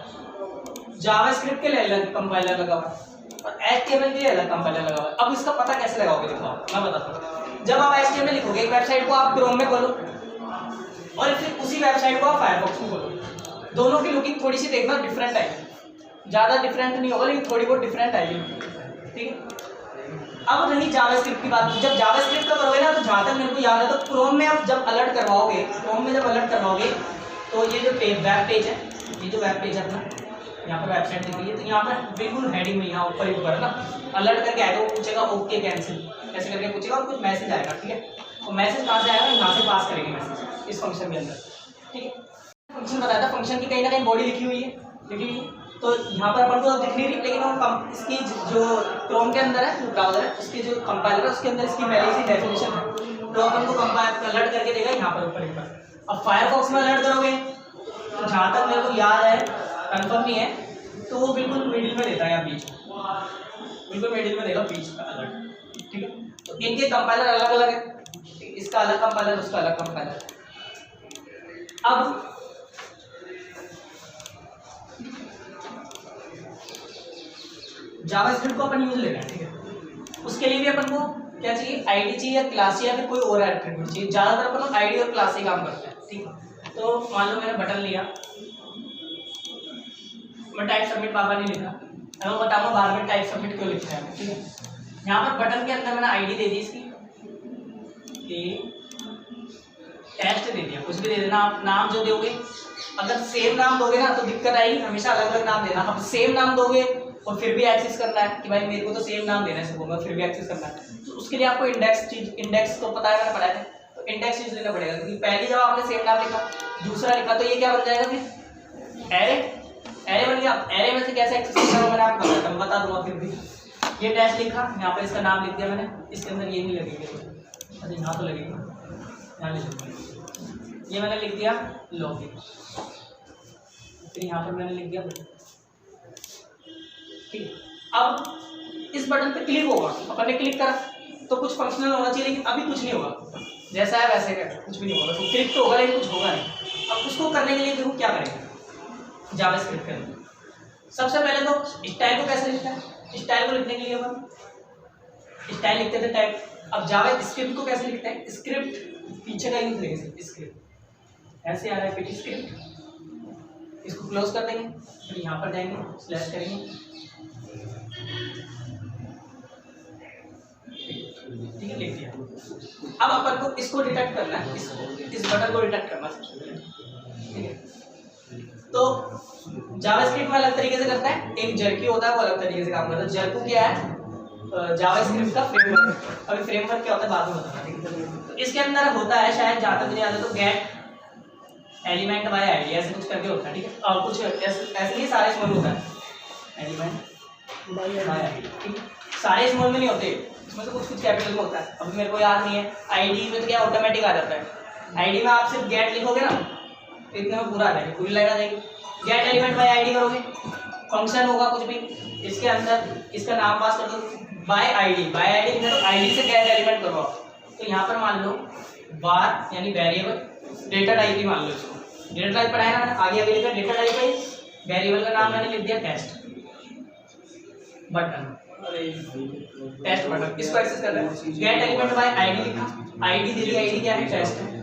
जावास्क्रिप्ट के लिए अलग कंपाइलर लगा हुआ है और HTML के लिए अलग कंपाइलर लगा हुआ है। अब इसका पता कैसे लगाओगे देखो मैं बताता हूँ। जब आप HTML लिखोगे एक वेबसाइट को आप क्रोम में खोलो और फिर उसी वेबसाइट को आप फायरफॉक्स में खोलो, दोनों की लुकिंग थोड़ी सी देखना डिफरेंट आएगी, ज़्यादा डिफरेंट नहीं होगा लेकिन थोड़ी बहुत डिफरेंट आएगी, ठीक है। अब रही जावास्क्रिप्ट की बात, जब जावास्क्रिप्ट का करोगे ना तो जहाँ तक मेरे को याद है तो क्रोम में आप जब अलर्ट करवाओगे, क्रोम में जब अलर्ट करवाओगे तो ये जो वेब पेज है, ये जो वेब पेज है अपना, यहाँ पर वेबसाइट दिख रही है तो यहाँ पर बिल्कुल हेडिंग में यहाँ ऊपर ही ऊपर ना अलर्ट करके आएगा, वो पूछेगा ओके कैंसिल ऐसे करके पूछेगा और कुछ मैसेज आएगा, ठीक है। तो मैसेज कहाँ से आएगा, यहाँ से पास करेंगे मैसेज इस फंक्शन के अंदर, ठीक है। फंक्शन बताया था, फंक्शन की कहीं ना कहीं बॉडी लिखी हुई है, तो यहाँ पर अपन को दिख नहीं रही, लेकिन वो इसकी जो क्रोम के अंदर है, जो ब्राउजर है उसके जो कंपाइलर है उसके अंदर इसकी पहले से डेफिनेशन है, तो अपन को कंपाइल अलर्ट करके देगा यहाँ पर ऊपर ऊपर। अब फायरफॉक्स में अलर्ट करोगे तो जहाँ तक मेरे को याद है, कंफर्म नहीं है, तो वो बिल्कुल मिडिल में देता है यहाँ बीच, बिल्कुल मिडिल में देगा बीच का अलर्ट, ठीक है। तो इनके कंपाइलर अलग अलग है, इसका अलग कंपाइलर उसका अलग कंपाइलर। अब जावास्क्रिप्ट को अपन यूज लेना है, ठीक है। उसके लिए भी अपन को क्या चाहिए, आईडी चाहिए या क्लास चाहिए या फिर कोई और एट्रीब्यूट चाहिए। ज़्यादातर अपन लोग आईडी और क्लास से काम करते हैं, ठीक है। तो मान लो मैंने बटन लिया, मैं टाइप सबमिट पापा नहीं लिखा, मैं बताऊंगा बाद में टाइप सबमिट क्यों लिखना है, ठीक है। यहाँ पर बटन के अंदर मैंने आईडी दे दी इसकी, टेस्ट दे दिया, कुछ भी दे देना आप। नाम जो दोगे, अगर सेम नाम दोगे ना तो दिक्कत आएगी, हमेशा अलग अलग नाम देना। अब सेम नाम दोगे और फिर भी एक्सेस करना है कि भाई मेरे को तो सेम नाम देना है सबको, फिर भी एक्सेस करना है, तो उसके लिए आपको इंडेक्स तो पता है, मैंने पढ़ाया था, तो इंडेक्स यूज लेना पड़ेगा। क्योंकि पहले जब आपने सेम नाम लिखा, दूसरा लिखा, तो ये क्या बन जाएगा फिर एरे बन गया। एरे में से कैसे एक्सेस करना है मैंने आपको बता दूंगा। फिर भी ये डैश लिखा, यहाँ पर इसका नाम लिख दिया मैंने, इसके अंदर ये नहीं लगेगा, अच्छा यहाँ तो लगेगा, यहाँ लिख दिया, ये मैंने लिख दिया लॉगिन, फिर यहाँ पर मैंने लिख दिया बटन, ठीक है। अब इस बटन पे क्लिक होगा, अपन ने क्लिक करा तो कुछ फंक्शनल होना चाहिए, लेकिन अभी कुछ नहीं होगा, जैसा है वैसे का कुछ भी नहीं होगा, तो क्लिक तो होगा लेकिन कुछ होगा नहीं। अब उसको करने के लिए देखो क्या करेंगे जावास्क्रिप्ट के अंदर। सबसे पहले तो स्टाइल को कैसे लिखना है, स्टाइल को लिखने के लिए अपन स्टाइल लिखते थे टाइप। अब जावास्क्रिप्ट को कैसे लिखते हैं, स्क्रिप्ट पीछे का यूज लेंगे, स्क्रिप्ट ऐसे आ रहा है पेटी स्क्रिप्ट, इसको क्लोज कर देंगे, फिर यहाँ पर जाएंगे स्लैश करेंगे, ठीक है, लिख दिया। अब अपन को इसको डिटेक्ट करना है, इस बटन को डिटेक्ट करना है, ठीक है। तो जावास्क्रिप्ट में अलग तरीके से करता है, एक जर्की होता है वो अलग तरीके से काम करता है। जर्कू क्या है, जावास्क्रिप्ट का फ्रेमवर्क। अभी फ्रेमवर्क क्या होता है बाद में बताना, ठीक है। तो इसके अंदर होता है, शायद जहाँ तक मुझे याद है तो गेट एलिमेंट बाय आईडी ऐसे कुछ करके होता है, ठीक है। और कुछ ऐसे नहीं, सारे स्मॉल होता है, एलिमेंट बाय आईडी, ठीक है। सारे स्मॉल में नहीं होते, इसमें तो कुछ कुछ कैपिटल में होता है। अभी मेरे को याद नहीं है, आईडी में तो क्या ऑटोमेटिक आ जाता है। आईडी में आप सिर्फ गेट लिखोगे ना तो इतने में पूरा आ जाएगी, पूरी लाइन आ जाएगी। गेट एलिमेंट बाय आईडी करोगे, फंक्शन होगा कुछ भी, इसके अंदर इसका नाम पास कर दो बाय आईडी में, तो आईडी से गेट एलिमेंट करो। तो यहाँ पर मान लो बार यानी वेरिएबल, डेटा टाइप ही मान लो इसको, डेटा टाइप पढ़ाया ना, आगे लिखा डेटा टाइप है, वेरिएबल का नाम मैंने लिख दिया टेस्ट बटन, टेस्ट बटन, इसको एक्सेस कर रहे हैं। गेट एलिमेंट बाय आईडी लिखा, आईडी दे दी, आईडी क्या है, टेस्ट है,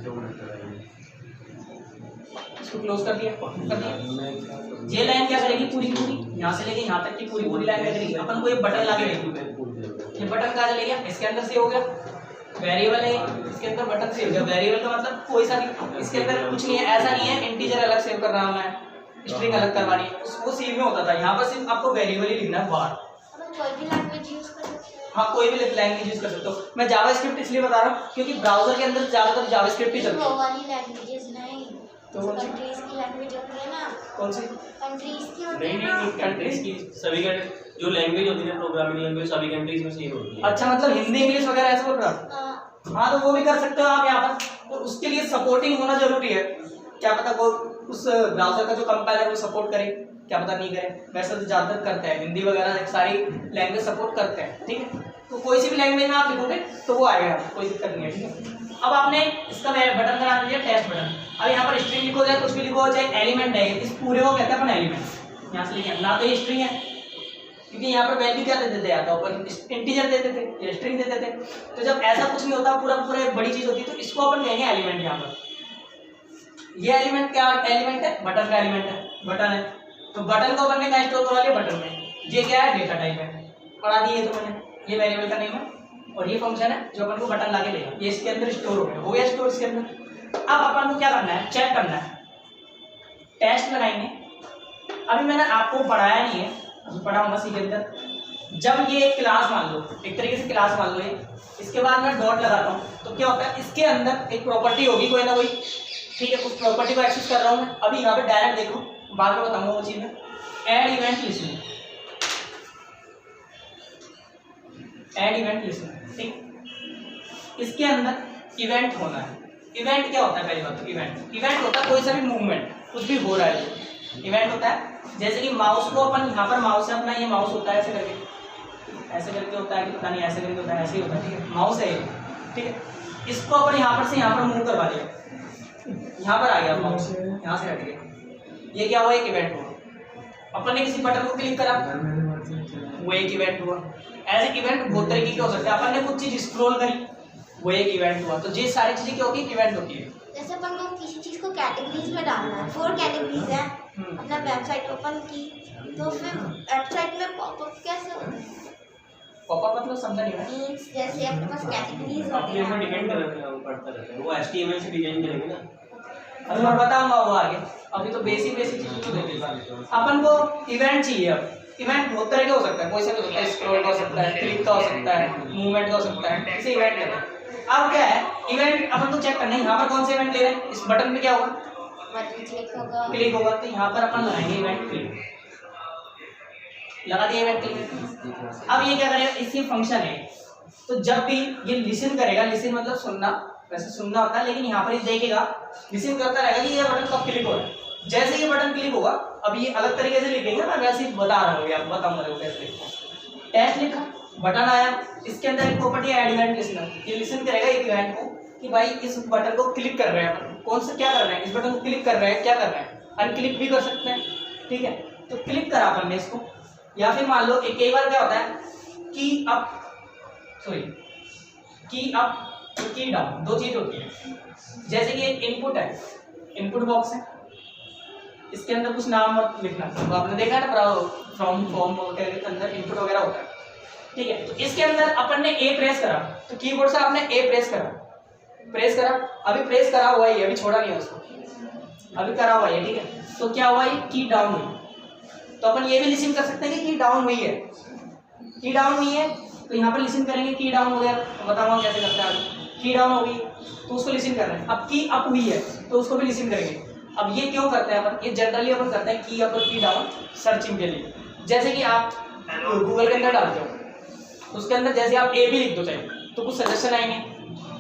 इसको क्लोज कर दिया। ये लाइन क्या करेगी, पूरी यहाँ से लेके यहाँ तक की पूरी लाइन क्या करेगी, अपन को ये बटन ला के देगी, ये बटन कहाँ चले गया, इसके अंदर से हो गया, वेरिएबल है इसके अंदर बटन से हो गया। वेरिएबल का मतलब कोई सा नहीं, इसके अंदर कुछ नहीं है, ऐसा नहीं है इंटीजर अलग सेव कर रहा हूँ मैं, स्ट्रिंग अलग करवानी है, वो सी में होता था, यहाँ पर सिर्फ आपको वेरिएबल ही लिखना है बार। कोई भी लैंग्वेज यूज कर सकते हैं, हाँ कोई भी लैंग्वेज यूज कर सकते हो। मैं जावास्क्रिप्ट इसलिए बता रहा हूँ क्योंकि ब्राउजर के अंदर ज्यादातर जावास्क्रिप्ट ही चलती है। वो वाली लैंग्वेजेस नहीं, तो कंट्रीज की लैंग्वेज होती है ना, कौन सी कंट्रीज की होती है नहीं ना, नहीं कंट्रीज की सभी का जो लैंग्वेज होती है प्रोग्रामिंग लैंग्वेज सभी कंट्रीज में सेम होती है। अच्छा मतलब हिंदी इंग्लिश वगैरह ऐसा बोल रहा, हाँ तो वो भी कर सकते हो आप यहाँ पर। तो उसके लिए सपोर्टिंग होना जरूरी है, क्या पता वो उस ब्राउजर का जो कंपाइलर है वो सपोर्ट करे, क्या पता नहीं करे। वैसे तो ज़्यादातर करते हैं, हिंदी वगैरह सारी लैंग्वेज सपोर्ट करते हैं, ठीक है। तो कोई सी भी लैंग्वेज में आप लिखोगे तो वो आएगा, कोई दिक्कत नहीं है, ठीक है। अब आपने इसका बटन का नाम दिया टेस्ट बटन। अब यहाँ पर स्ट्रिंग लिखो चाहे कुछ भी लिखो चाहे एलिमेंट है, इस पूरे को कहते हैं अपन एलिमेंट। यहाँ से लिखे ना तो ये स्ट्रिंग है क्योंकि यहाँ पर वैल्यू क्या देते थे, या तो अपन इंटीजर देते थे या स्ट्रिंग देते थे। तो जब ऐसा कुछ नहीं होता पूरा पूरा बड़ी चीज होती है तो इसको अपन कहेंगे एलिमेंट। यहाँ पर ये एलिमेंट क्या एलिमेंट है, बटन का एलिमेंट है, बटन है। तो बटन को अपन ने कहाँ स्टोर करवा लिया, बटन में। ये क्या है, डेटा टाइप है, पढ़ा दिए तो मैंने, ये वेरिएबल का नेम है और ये फंक्शन है जो अपन को बटन लाके देगा, ये इसके अंदर स्टोर हो गया स्टोर इसके अंदर। अब अपन को क्या करना है, चेक करना है, टेस्ट लगाएंगे। अभी मैंने आपको पढ़ाया नहीं है, अभी पढ़ाऊंगा सी के अंदर। जब ये एक क्लास मान लो, एक तरीके से क्लास मान लो ये, इसके बाद मैं डॉट लगाता हूँ तो क्या होता है, इसके अंदर एक प्रॉपर्टी होगी कोई ना कोई, ठीक है। उस प्रॉपर्टी को एक्सेस कर रहा हूँ मैं। अभी यहाँ पे डायरेक्ट देखो, बाद में बताऊंगा वो चीज़ में। Add event listing, add event listing, ठीक। इसके अंदर इवेंट होना है। इवेंट क्या होता है, पहली बात तो इवेंट होता है कोई सा भी मूवमेंट, कुछ भी हो रहा है जो इवेंट होता है। जैसे कि माउस को अपन यहाँ पर माउस है अपना, ये माउस होता है ऐसे करके होता है कि पता नहीं ऐसे करके होता है, ऐसे ही होता है, ठीक है। माउस है ये, ठीक है। इसको अपन यहाँ पर से यहाँ पर मूव करवा दिया, यहाँ पर आ गया माउस, यहाँ से हट गया, ये क्या हुआ, एक इवेंट हुआ। अपन ने किसी बटन को क्लिक करा, वो एक इवेंट हुआ। ऐसे इवेंट बहुत तरीके के हो सकते हैं। अपन ने कुछ चीज स्क्रॉल करी, वो एक इवेंट हुआ। तो ये सारी चीजें क्या होती है, इवेंट होती है। जैसे अपन को किसी चीज को कैटेगरीज में डालना है, 4 कैटेगरीज है, अपना वेबसाइट ओपन की तो फिर वेबसाइट में पॉपअप कैसे होता है, पॉपअप मतलब समझा नहीं मैं। मींस जैसे अपने पास कैटेगरीज होती अपने ऊपर है, डिपेंड करता है, वो पढ़ता रहता है, वो HTML से डिजाइन करेंगे ना। अभी मैं बताऊंगा वो आगे, अभी तो बेसिक चीजें तो देखेंगे। अपन को इवेंट चाहिए। अब इवेंट बहुत तरह के हो सकता है, कोई सा भी हो सकता है, स्क्रॉल का हो सकता है, क्लिक का हो सकता है, मूवमेंट का हो सकता है, इसे इवेंट कहते हैं। अब क्या है, इवेंट अपन को चेक करना है, यहाँ पर कौन से इवेंट ले रहे हैं। इस बटन पे क्या होगा, बटन क्लिक होगा, तो यहाँ पर अपन लगाएंगे इवेंट क्लिक, लगा दिया इवेंट क्लिक। अब ये क्या करेगा, इसकी फंक्शन है। तो जब भी ये लिसन करेगा, लिसन मतलब सुनना, वैसे सुनना होता है लेकिन यहाँ पर ये देखेगा, लिसन करता रहेगा कि ये बटन कब क्लिक हो रहा है। जैसे ये बटन क्लिक होगा, अब ये अलग तरीके से लिखेंगे, मैं वैसे ही बता रहा हूँ, आपको बताऊंगा कैसे लिखना। टेस्ट लिखा, बटन आया, इसके अंदर एक प्रॉपर्टी ऐड इवेंट लिसनर, ये लिसन करेगा एक इवेंट को कि भाई इस बटन को क्लिक कर रहे हैं अपन, कौन सा क्या कर रहे हैं, इस बटन को क्लिक कर रहे हैं, क्या कर रहे हैं, अनक्लिक भी कर सकते हैं, ठीक है। तो क्लिक करा अपन ने इसको, या फिर मान लो कई बार क्या होता है की अप, सॉरी की अप की डाउन, दो चीज होती है। जैसे कि एक इनपुट है, इनपुट बॉक्स है, इसके अंदर कुछ नाम लिखना, तो आपने देखा है ना फ्रॉम फॉर्म वगैरह के अंदर इनपुट वगैरह होता है, ठीक है। तो इसके अंदर अपन ने ए प्रेस करा, तो कीबोर्ड से आपने ए प्रेस करा, अभी प्रेस करा हुआ है, अभी छोड़ा नहीं है उसको, अभी करा हुआ है, ठीक है। तो क्या हुआ, ये की डाउन हुई। तो अपन ये भी लिसन कर सकते हैं कि की डाउन हुई है, की डाउन हुई है, तो यहाँ पर लिसन करेंगे की डाउन हो गया, तो बताऊंगा कैसे करते हैं। की डाउन हो गई तो उसको लिसन कर रहे हैं। अब की अप हुई है तो उसको भी लिसन करेंगे। अब ये क्यों करते हैं अपन, ये जनरली अपन करते हैं की अप और की डाउन सर्चिंग के लिए। जैसे कि आप गूगल के अंदर डालते हो, उसके अंदर जैसे आप ए भी लिख दो चाहे, तो कुछ सजेशन आएंगे।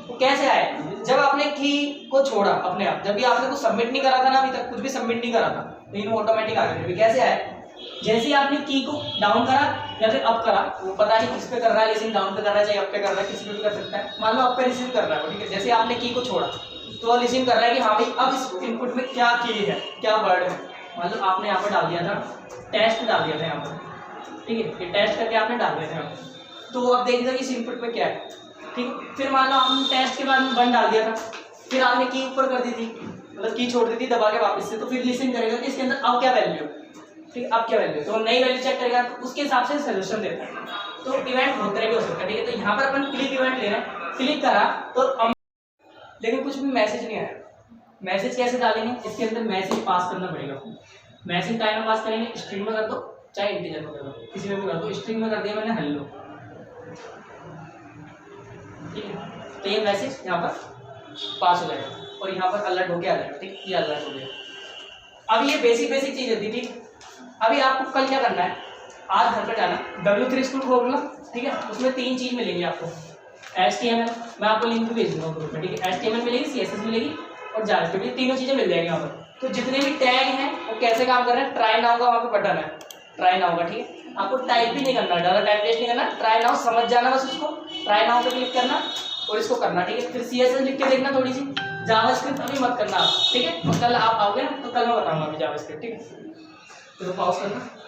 तो कैसे आए, जब आपने की को छोड़ा अपने आप, जब भी आपने कुछ सबमिट नहीं करा था ना, अभी तक कुछ भी सबमिट नहीं करा था, लेकिन वो ऑटोमेटिक आ गया। कैसे आए, जैसे ही आपने की को डाउन करा या फिर अप करा, वो पता नहीं किस पे कर रहा है, लेकिन डाउन पे कर रहा है चाहे अप पे कर रहा है, किसी पे भी कर सकता है। मान लो अप पे लिसन कर रहा है, ठीक है। जैसे आपने की को छोड़ा तो लिसन कर रहा है कि हाँ भाई अब इस इनपुट में क्या की है, क्या वर्ड है। मान लो आपने यहाँ पर डाल दिया था टेस्ट, डाल दिया था यहाँ पर, ठीक है, ये टेस्ट करके आपने डाल दिया था यहाँ पर। तो अब देखिएगा कि इस इनपुट में क्या है, ठीक। फिर मान लो आपने टेस्ट के बाद में 1 डाल दिया था, फिर आपने की ऊपर कर दी थी, मतलब की छोड़ दी थी दबा के वापस से, तो फिर लिसन करेगा कि इसके अंदर अब क्या वैल्यू, ठीक, अब क्या वैल्यू, तो नई वैल्यू चेक करेगा, तो उसके हिसाब से सजेशन देता है। तो इवेंट बहुत तरह के हो सकता है, ठीक है। तो यहाँ पर अपन क्लिक इवेंट ले रहे हैं, क्लिक करा तो लेकिन कुछ भी मैसेज नहीं आया। मैसेज कैसे डालेंगे, इसके अंदर मैसेज पास करना पड़ेगा। मैसेज टाइम में पास करेंगे, स्ट्रिंग में कर दो चाहे इंटीजर में कर दो, किसी में भी कर दो। स्ट्रिंग में कर दिया मैंने हेलो, ठीक है। तो ये मैसेज यहाँ पर पास हो जाएगा और यहाँ पर अलर्ट होके आ जाएगा, ठीक, ये अलर्ट हो गया। अब ये बेसिक चीज होती थी। अभी आपको कल क्या करना है, आज घर पर जाना, W3 स्कूल खोल लो, ठीक है। उसमें 3 चीज मिलेंगी आपको, HTML, मैं आपको लिंक भेज दूंगा ग्रुप में, ठीक है। HTML मिलेगी, CSS मिलेगी और जावास्क्रिप्ट, तीनों चीजें मिल जाएंगी यहाँ पर। तो जितने भी टैग हैं वो कैसे काम कर रहे हैं, ट्राई नाउ का वहाँ पे बटन है, ट्राई नाउ का, ठीक है। आपको टाइप भी नहीं करना, ज़्यादा टाइम वेस्ट नहीं करना, ट्राई नाउ समझ जाना बस उसको, ट्राई नाउ पे क्लिक करना, और इसको करना, ठीक है। फिर CSS लिख के देखना थोड़ी सी, जावास्क्रिप्ट अभी मत करना आप, ठीक है। तो कल आप आओगे ना तो कल मैं बताऊंगा अभी जावास्क्रिप्ट, ठीक है। तो पॉज करना।